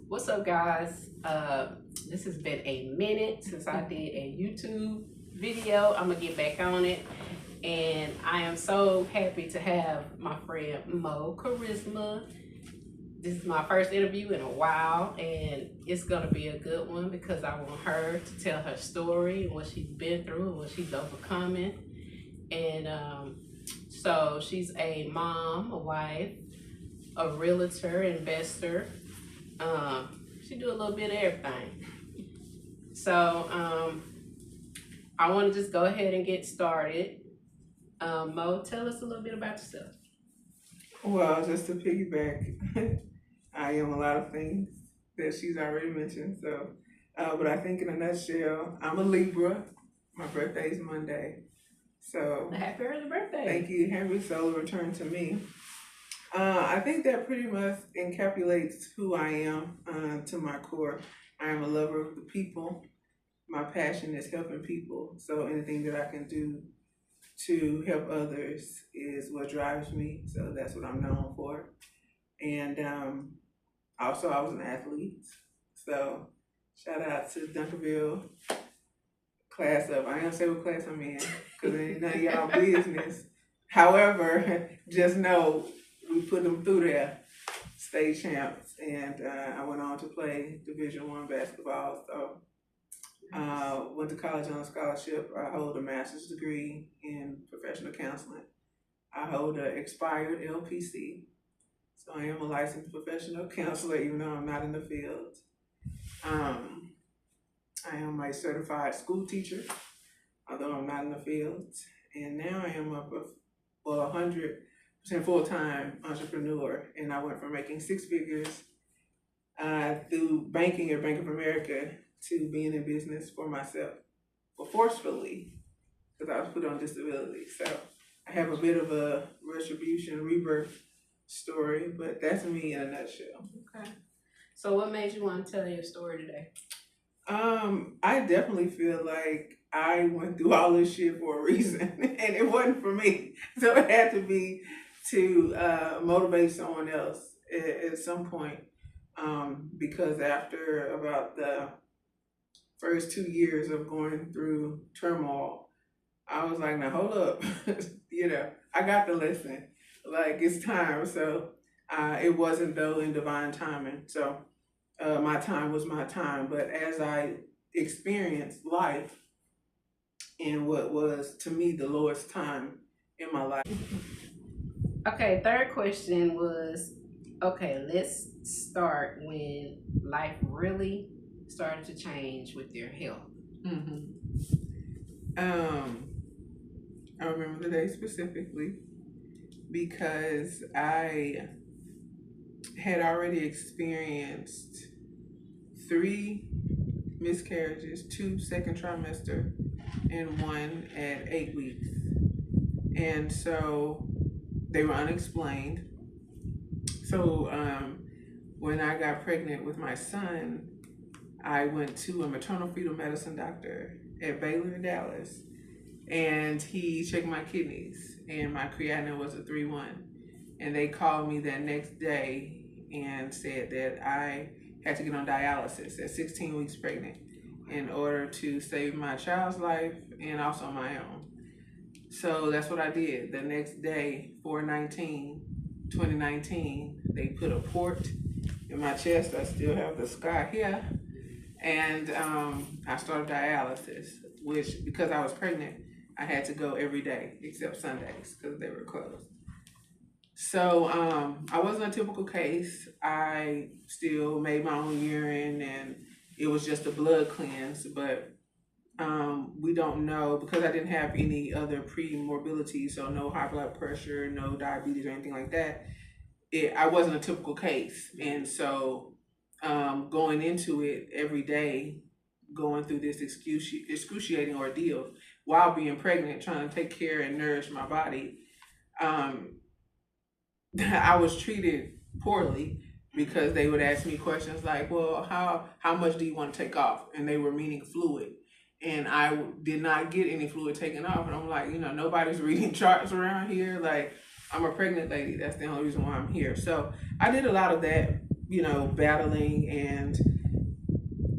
What's up, guys? This has been a minute since I did a YouTube video. I'm gonna get back on it, and I am so happy to have my friend Moe Kharizma. This is my first interview in a while, and it's gonna be a good one because I want her to tell her story and what she's been through and what she's overcoming. And so she's a mom, a wife, a realtor, investor. She do a little bit of everything. So I want to just go ahead and get started. Mo, tell us a little bit about yourself. Well, just to piggyback, I am a lot of things that she's already mentioned. So, but I think in a nutshell, I'm a Libra. My birthday is Monday. So, Happy early birthday. thank you. Happy solar return to me. I think that pretty much encapsulates who I am to my core. I am a lover of the people. My passion is helping people. So anything that I can do to help others is what drives me. So that's what I'm known for. And also, I was an athlete. So shout out to Dunkerville class up. I ain't gonna say what class I'm in because it ain't none of y'all business. However, just know we put them through there, state champs, and I went on to play Division I basketball. So went to college on a scholarship. I hold a master's degree in professional counseling. I hold an expired LPC. So I am a licensed professional counselor, even though I'm not in the field. I am a certified school teacher, although I'm not in the field. And now I am a 100% full-time entrepreneur. And I went from making six figures through banking at Bank of America to being in business for myself, but forcefully, because I was put on disability. So I have a bit of a retribution, rebirth story, but that's me in a nutshell. Okay. So what made you want to tell your story today? I definitely feel like I went through all this shit for a reason, and it wasn't for me. So it had to be to motivate someone else at some point. Because after about the first 2 years of going through turmoil, I was like, now hold up, I got the lesson. Like, it's time. So it wasn't though in divine timing. So my time was my time. But as I experienced life in what was to me the lowest time in my life. Okay, third question was, okay, let's start when life really started to change with your health. I remember the day specifically because I had already experienced 3 miscarriages, 2 second trimester, and 1 at 8 weeks. And so they were unexplained. So when I got pregnant with my son, I went to a maternal fetal medicine doctor at Baylor in Dallas, and he checked my kidneys, and my creatinine was a 3.1. And they called me that next day and said that I had to get on dialysis at 16 weeks pregnant in order to save my child's life and also my own. So that's what I did. The next day, 4/19/2019, they put a port in my chest. I still have the scar here. And I started dialysis, which, because I was pregnant, I had to go every day except Sundays because they were closed. So I wasn't a typical case. I still made my own urine, and it was just a blood cleanse. But we don't know, because I didn't have any other pre-morbidity, so no high blood pressure, no diabetes or anything like that. I wasn't a typical case. And so going into it every day, going through this excruciating ordeal while being pregnant, trying to take care and nourish my body, I was treated poorly because they would ask me questions like, well, how much do you want to take off? And they were meaning fluid. And I did not get any fluid taken off. And I'm like, nobody's reading charts around here. Like, I'm a pregnant lady. That's the only reason why I'm here. So I did a lot of that. battling. And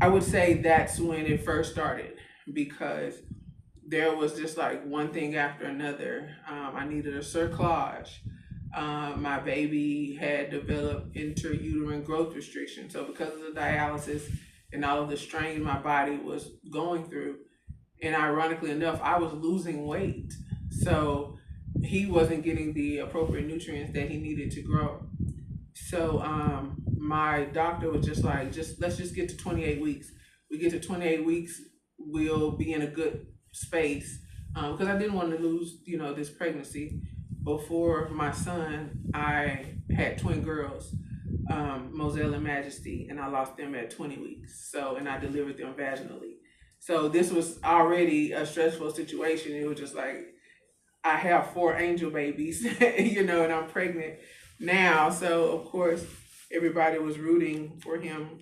I would say that's when it first started, because there was just like one thing after another. I needed a cerclage. My baby had developed intrauterine growth restriction. So because of the dialysis and all of the strain my body was going through, and ironically enough, I was losing weight. So he wasn't getting the appropriate nutrients that he needed to grow. So my doctor was just like, let's just get to 28 weeks. We get to 28 weeks, we'll be in a good space. Because I didn't want to lose, this pregnancy. Before my son, I had twin girls, Moselle and Majesty, and I lost them at 20 weeks. So, and I delivered them vaginally. So this was already a stressful situation. It was just like, I have 4 angel babies, and I'm pregnant now. So of course, everybody was rooting for him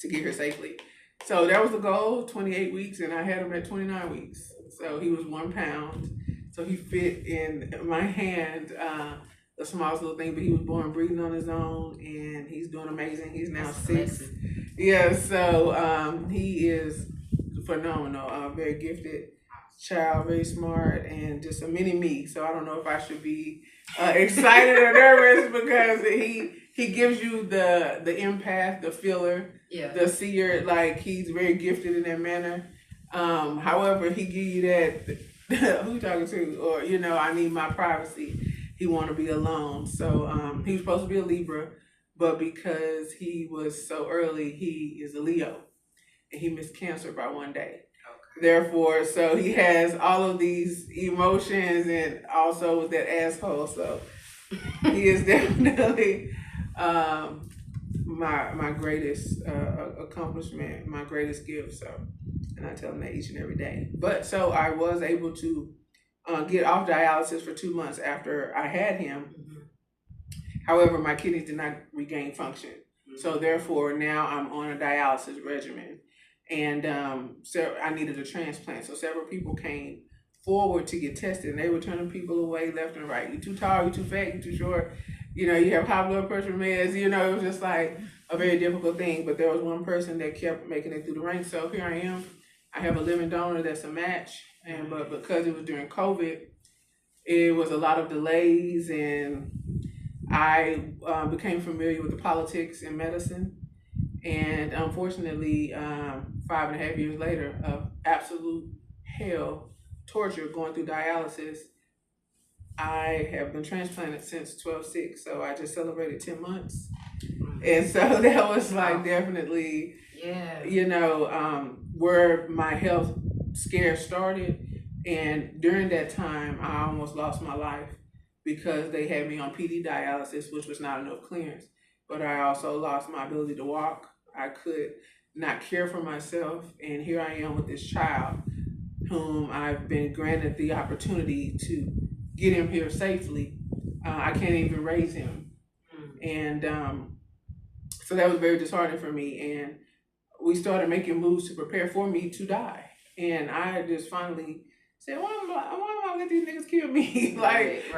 to get here safely. So that was the goal, 28 weeks, and I had him at 29 weeks. So he was 1 pound. So he fit in my hand, the smallest little thing, but he was born breathing on his own, and he's doing amazing. He's now 6. Yeah, so he is phenomenal, very gifted child, very smart, and just a mini me. So I don't know if I should be excited or nervous, because he gives you the empath, the feeler, the seer. Like, he's very gifted in that manner. However, he give you that who you talking to, or I need my privacy. He want to be alone. So he was supposed to be a Libra, but because he was so early, he is a Leo, and he missed Cancer by 1 day. Therefore, so he has all of these emotions, and also with that asshole. So he is definitely my greatest accomplishment, my greatest gift. So, and I tell him that each and every day. But so I was able to get off dialysis for 2 months after I had him. However, my kidneys did not regain function. So therefore, now I'm on a dialysis regimen. And so I needed a transplant. So several people came forward to get tested, and they were turning people away left and right. You too tall, you too fat, you too short. You have high blood pressure meds. It was just like a very difficult thing. But there was one person that kept making it through the ranks. So here I am. I have a living donor that's a match. But because it was during COVID, it was a lot of delays, and I became familiar with the politics in medicine. And unfortunately, 5.5 years later of absolute hell, torture, going through dialysis, I have been transplanted since 12/6. So I just celebrated 10 months. And so that was like definitely, where my health scare started. And during that time, I almost lost my life, because they had me on PD dialysis, which was not enough clearance. But I also lost my ability to walk. I could not care for myself. And here I am with this child whom I've been granted the opportunity to get him here safely. I can't even raise him. And so that was very disheartening for me. And we started making moves to prepare for me to die. And I just finally said, why am I gonna let these niggas kill me?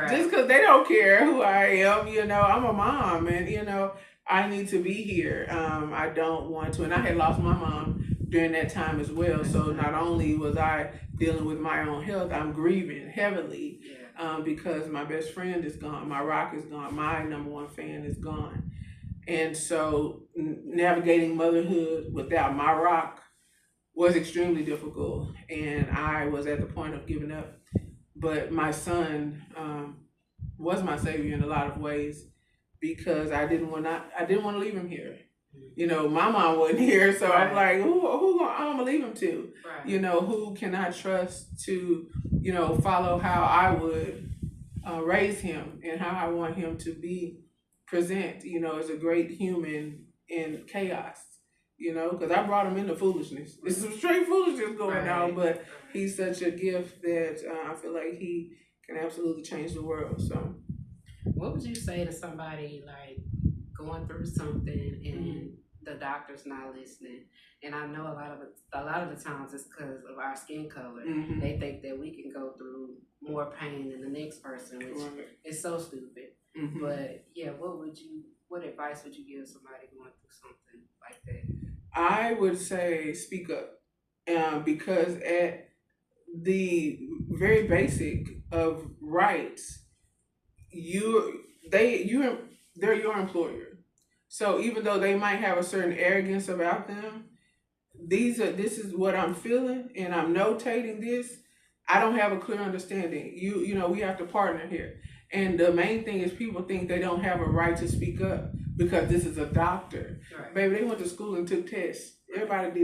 Just because they don't care who I am, I'm a mom, and I need to be here. I don't want to, and I had lost my mom during that time as well. So not only was I dealing with my own health, I'm grieving heavily because my best friend is gone, my rock is gone, my number 1 fan is gone. And so navigating motherhood without my rock was extremely difficult, and I was at the point of giving up. But my son was my savior in a lot of ways, because I didn't want to leave him here. My mom wasn't here, so I'm like, who I'm gonna leave him to? Who can I trust to, follow how I would raise him, and how I want him to be present, as a great human in chaos. Because I brought him into foolishness. There's some straight foolishness going on, but he's such a gift that I feel like he can absolutely change the world. So, what would you say to somebody like going through something and the doctor's not listening? And I know a lot of the times it's because of our skin color. They think that we can go through more pain than the next person, which is so stupid. But yeah, what would what advice would you give somebody going through something like that? I would say speak up, because at the very basic of rights, you they you they're your employer. So even though they might have a certain arrogance about them, this is what I'm feeling and I'm notating this. I don't have a clear understanding. We have to partner here. And the main thing is people think they don't have a right to speak up because this is a doctor. Right. Baby, they went to school and took tests. Everybody can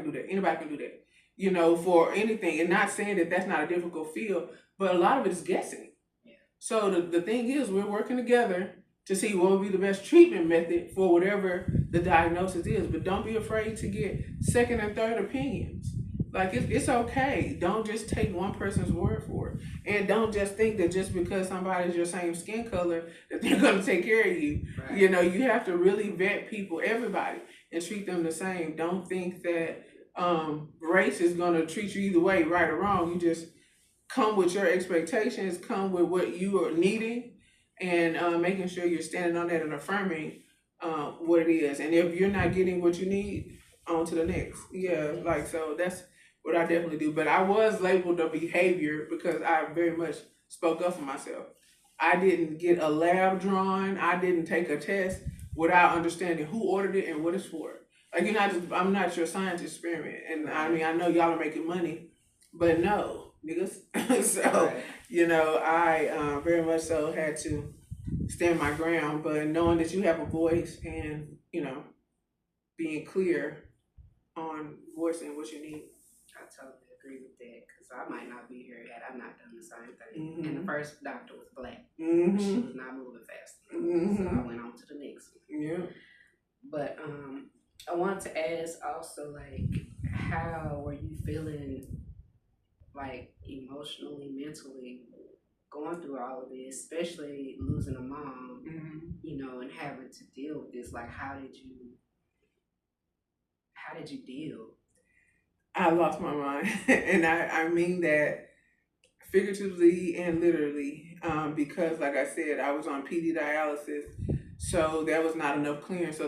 do that. Anybody can do that. For anything. And not saying that that's not a difficult field, but a lot of it is guessing. Yeah. So the thing is, we're working together to see what would be the best treatment method for whatever the diagnosis is. But don't be afraid to get second and third opinions. Like, it's okay. Don't just take one person's word for it. And don't just think that just because somebody's your same skin color that they're going to take care of you. Right. You have to really vet people, everybody, and treat them the same. Don't think that race is going to treat you either way, right or wrong. You just come with your expectations, come with what you are needing, and making sure you're standing on that and affirming what it is. And if you're not getting what you need, on to the next. Yeah, so that's what I definitely do. But I was labeled a behavior because I very much spoke up for myself. I didn't get a lab drawn. I didn't take a test without understanding who ordered it and what it's for. Like, I'm not your science experiment. And I mean, I know y'all are making money, but no, niggas. So, I very much so had to stand my ground, but knowing that you have a voice and, being clear on voicing what you need. I totally agree with that because I might not be here had I not done the same thing. Mm-hmm. And the first doctor was black. Mm-hmm. She was not moving fast enough. Mm-hmm. So I went on to the next one. Yeah. But I want to ask also, like, how were you feeling, like, emotionally, mentally, going through all of this, especially losing a mom, Mm-hmm. and having to deal with this? Like, how did you deal? I lost my mind. And I mean that figuratively and literally, because like I said, I was on PD dialysis, so there was not enough clearance.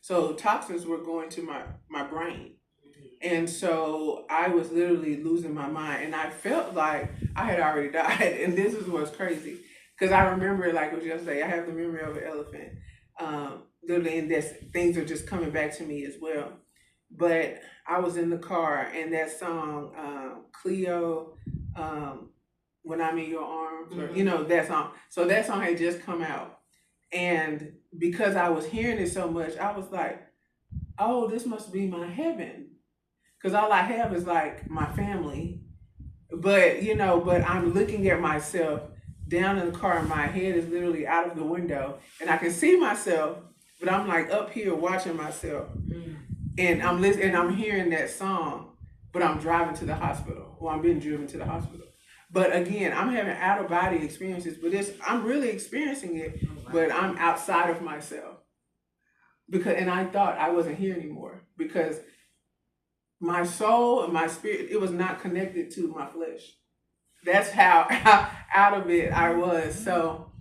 So toxins were going to my brain. And so I was literally losing my mind, and I felt like I had already died. And this is what's crazy, because I remember it like it was yesterday. I have the memory of an elephant. Literally, and things are just coming back to me as well. But I was in the car, and that song, Cleo, When I'm in Your Arms, or that song. So that song had just come out, and because I was hearing it so much, I was like, "Oh, this must be my heaven," because all I have is like my family. But I'm looking at myself down in the car, and my head is literally out of the window, and I can see myself, but I'm like up here watching myself. And I'm listening, and I'm hearing that song, but I'm driving to the hospital, or I'm being driven to the hospital. But again, I'm having out of body experiences, but I'm really experiencing it, but I'm outside of myself. And I thought I wasn't here anymore because my soul and my spirit, it was not connected to my flesh. That's how out of it I was. So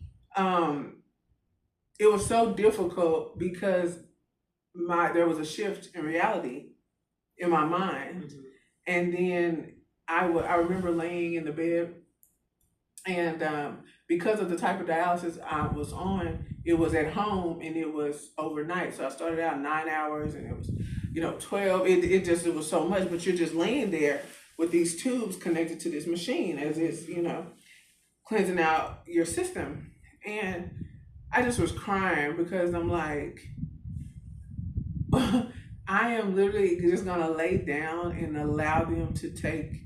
it was so difficult because there was a shift in reality in my mind. And then I remember laying in the bed, and because of the type of dialysis I was on, it was at home and it was overnight. So I started out 9 hours, and it was 12. It was so much, but you're just laying there with these tubes connected to this machine as it's cleansing out your system. And I just was crying because I'm like, I am literally just gonna lay down and allow them to take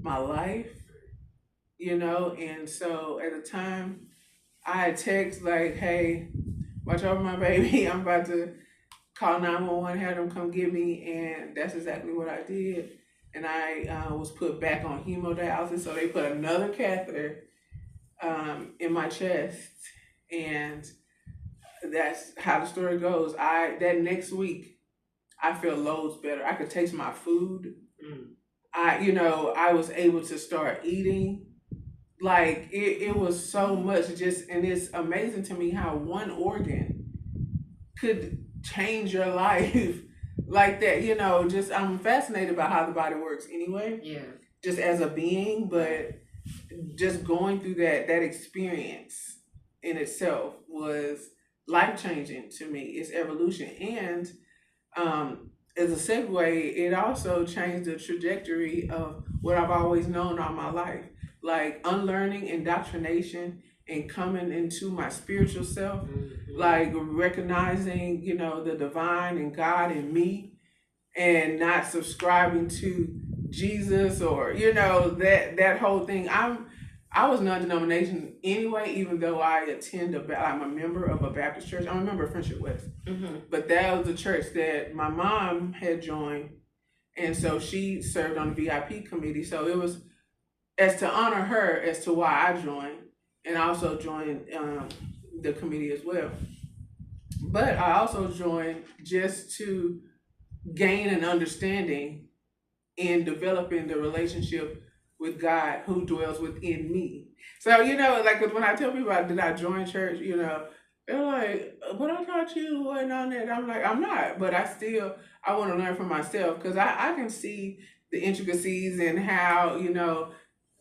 my life, and so at the time I had text like, "Hey, watch over my baby. I'm about to call 911, have them come get me," and that's exactly what I did. And I was put back on hemodialysis, so they put another catheter in my chest, and that's how the story goes. That next week, I feel loads better. I could taste my food. I was able to start eating. like it was so much just, and it's amazing to me how one organ could change your life like that. Just I'm fascinated by how the body works anyway. Yeah. Just as a being, but just going through that experience in itself was life changing to me. It's evolution, and as a segue, it also changed the trajectory of what I've always known all my life, like unlearning indoctrination and coming into my spiritual self, like recognizing, the divine and God in me, and not subscribing to Jesus or that whole thing. I was non-denomination anyway, even though I'm a member of a Baptist church. I'm a member of Friendship West, but that was the church that my mom had joined, and so she served on the VIP committee. So it was as to honor her as to why I joined, and I also joined the committee as well. But I also joined just to gain an understanding in developing the relationship with God who dwells within me. So, like when I tell people did I join church, they're like, but I thought you wasn't on that. I'm like, I'm not, but I want to learn for myself, because I can see the intricacies and how,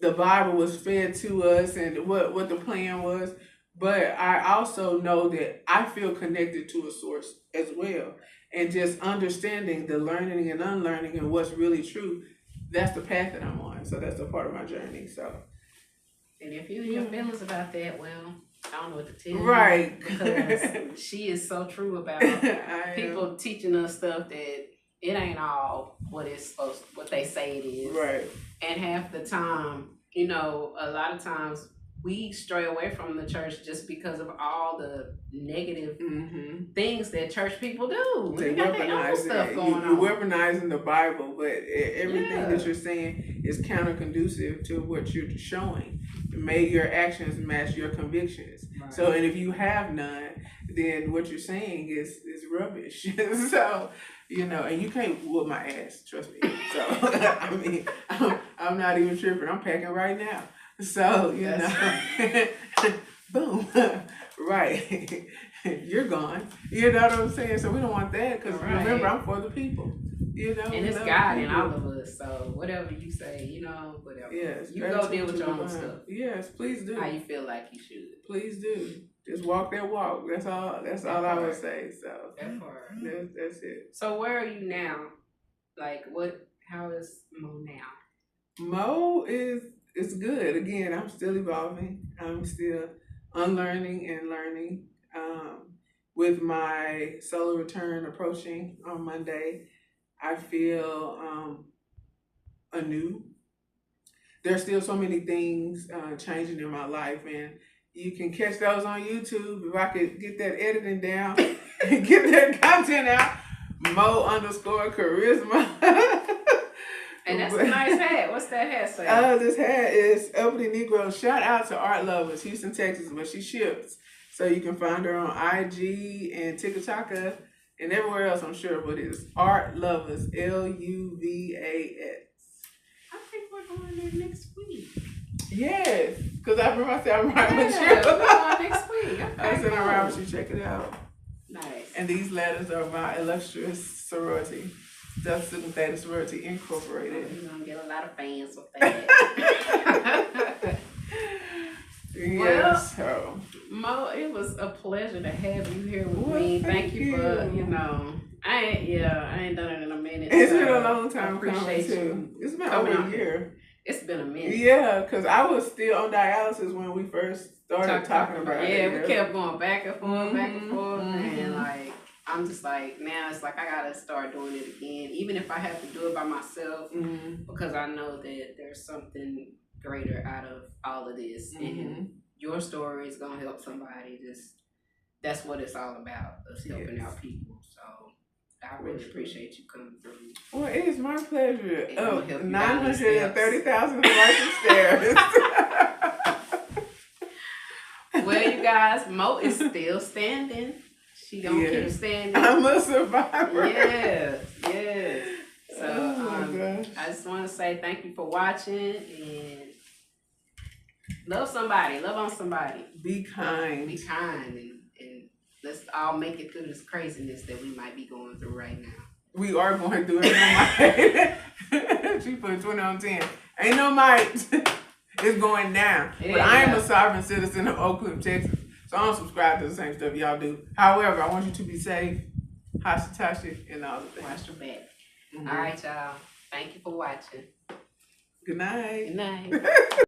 the Bible was fed to us and what the plan was. But I also know that I feel connected to a source as well. And just understanding the learning and unlearning and what's really true, that's the path that I'm on. So that's a part of my journey. So, and if you're in your feelings about that, well, I don't know what to tell you. Right. Because she is so true about people teaching us stuff that it ain't all what they say it is. Right. And half the time, a lot of times we stray away from the church just because of all the negative things that church people do. They got their own stuff going on. You're weaponizing the Bible, but everything that you're saying is counter-conducive to what you're showing. May your actions match your convictions. Right. So, and if you have none, then what you're saying is rubbish. So, and you can't whoop my ass, trust me. So, I mean, I'm not even tripping. I'm packing right now. So, boom, right. You're gone. You know what I'm saying? So we don't want that, because remember, I'm for the people. And it's God in all of us. So whatever you say, whatever. Yes. You go deal with your own stuff. Yes, please do. How you feel like you should. Please do. Just walk that walk. That's all I would say. So that part. That's it. So where are you now? Like how is Moe now? Moe it's good. Again, I'm still evolving. I'm still unlearning and learning. With my solar return approaching on Monday, I feel anew. There's still so many things changing in my life, and you can catch those on YouTube. If I could get that editing down and get that content out, Moe_Kharizma. And that's a nice hat. What's that hat say? This hat is Uppity Negro. Shout out to Art Lovers, Houston, Texas, but she ships. So you can find her on IG and TikTok and everywhere else, I'm sure, but it's Art Lovers, LUVAS. I think we're going there next week. Yes, because I remember I said I'm right with you. We're going next week. Okay, I said I'm right with you. Check it out. Nice. And these letters are my illustrious sorority. Delta Sigma Theta Sorority Incorporated. You're going to get a lot of fans with that. Yes. Well, Moe, it was a pleasure to have you here with me. Thank you for, I ain't done it in a minute. It's been a long time coming too. You it's been over a year. It's been a minute. Yeah, because I was still on dialysis when we first started talking about it. Yeah, we kept going back and forth, and like, I'm just like, now it's like I gotta start doing it again, even if I have to do it by myself, because I know that there's something greater out of all of this, and your story is gonna help somebody. That's what it's all about, us helping out people. So I really appreciate you coming through. Well, it is my pleasure. 930,000 flights of stairs. Well, you guys, Moe is still standing. She don't keep standing. I'm a survivor. Yes. So I just want to say thank you for watching, and Love somebody. Love on somebody. Be kind. Be kind, and let's all make it through this craziness that we might be going through right now. We are going through it. She put 20 on 10. Ain't no might. It's going down. But I am a sovereign citizen of Oakland, Texas. So I don't subscribe to the same stuff y'all do. However, I want you to be safe. Hashitashi and all the things. Watch your back. All right, y'all. Thank you for watching. Good night. Good night.